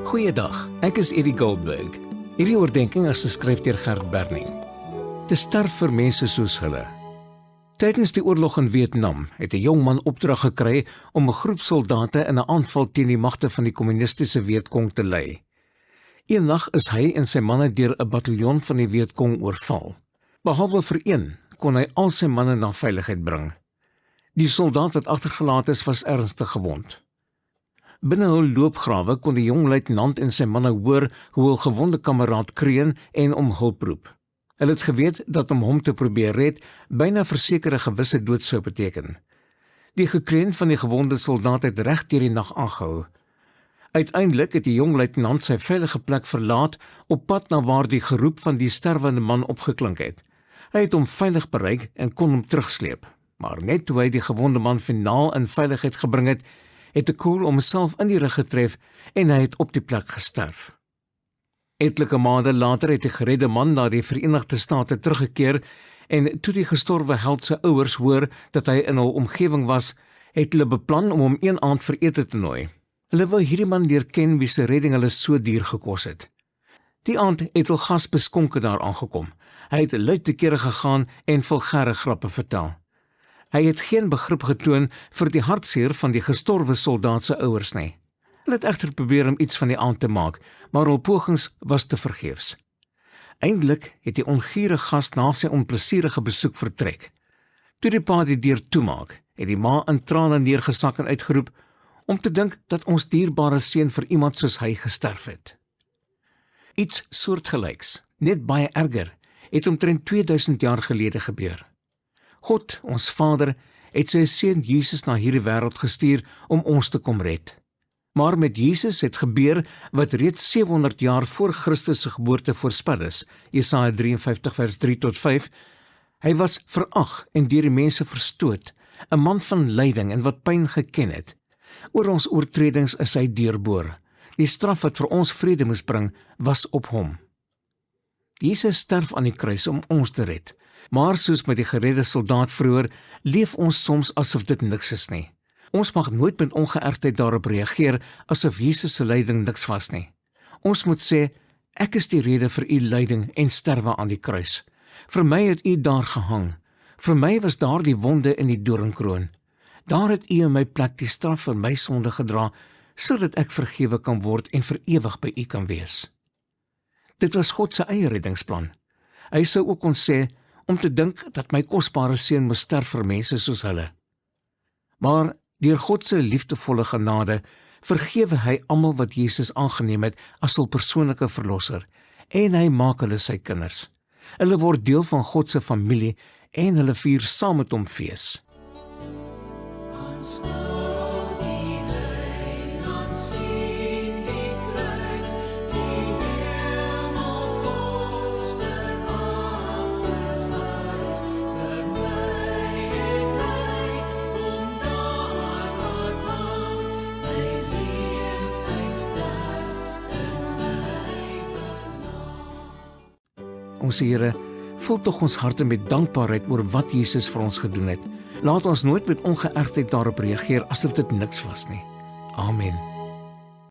Goeiedag, ek is Eddie Goldberg. Hierdie oordeenking is geskryf deur Gert Berning. Te sterf vir mense soos hulle. Tydens die oorlog in Vietnam het 'n jong man opdrag gekry om 'n groep soldate in 'n aanval teen die magte van die kommunistiese Vietcong te lei. Eendag is hy en sy manne deur 'n bataljon van die Vietcong oorval. Behalwe vir een, kon hy al sy manne na veiligheid bring. Die soldaat wat agtergelaat is, was ernstig gewond. Binne hul loopgrawe kon die jong luitenant en sy manne hoor hoe hul gewonde kameraad kreun en om hulp roep. Hulle het geweet dat om hom te probeer red byna verseker 'n gewisse dood sou beteken. Die gekreun van die gewonde soldaat het reg deur die nag aangehou. Uiteindelik het die jong luitenant sy veilige plek verlaat op pad na waar die geroep van die sterwende man opgeklink het. Hy het hom veilig bereik en kon hom terugsleep. Maar net toe hy die gewonde man finaal in veiligheid gebring het, het 'n koel homself in die rug getref en hy het op die plek gesterf. Etlike maande later het die geredde man na die Verenigde State teruggekeer en toe die gestorwe held se ouers hoor dat hy in hul omgewing was, het hulle beplan om hom een aand vir ete te nooi. Hulle wou hierdie man leer ken wie se redding hulle so duur gekos het. Die aand het hul gas beskonke daar aangekom. Hy het luid te kere gegaan en vulgêre grappe vertel. Hy het geen begrip getoon vir die hartseer van die gestorwe soldaat se ouers nie. Hulle het egter probeer om iets van die aand te maak, maar hul pogings was te vergeefs. Eindelik het die ongiere gas na sy onplesierige besoek vertrek. Toe die pa die deur toemaak, het die ma in trane neergesak en uitgeroep, om te dink dat ons dierbare seun vir iemand soos hy gesterf het. Iets soortgelyks, net baie erger, het omtrent 2000 jaar gelede gebeur. God, ons Vader, het sy seun Jesus na hierdie wêreld gestuur om ons te kom red. Maar met Jesus het gebeur wat reeds 700 jaar voor Christus se geboorte voorspel is, Jesaja 53 vers 3 tot 5. Hy was verag en deur die mense verstoot, 'n man van lyding en wat pyn geken het. Oor ons oortredings is hy deurboor. Die straf wat vir ons vrede moes bring, was op hom. Jesus sterf aan die kruis om ons te red, maar soos met die geredde soldaat vroeër, leef ons soms asof dit niks is nie. Ons mag nooit met ongeërgdheid daarop reageer asof Jesus se lyding niks was nie. Ons moet sê, ek is die rede vir u lyding en sterwe aan die kruis. Vir my het u daar gehang. Vir my was daar die wonde in die doringkroon. Daar het u in my plek die straf vir my sonde gedra, sodat ek vergewe kan word en vir ewig by u kan wees. Dit was God se eie reddingsplan. Hy sou ook ons sê, om te dink dat my kosbare seun moes sterf vir mense soos hulle. Maar deur God se liefdevolle genade vergewe hy almal wat Jesus aangeneem het as hul persoonlike verlosser en hy maak hulle sy kinders. Hulle word deel van God se familie en hulle vier saam met hom fees. Ons Here, vul tog ons harte met dankbaarheid oor wat Jesus vir ons gedoen het. Laat ons nooit met ongeërgdheid daarop reageer asof dit niks was nie. Amen.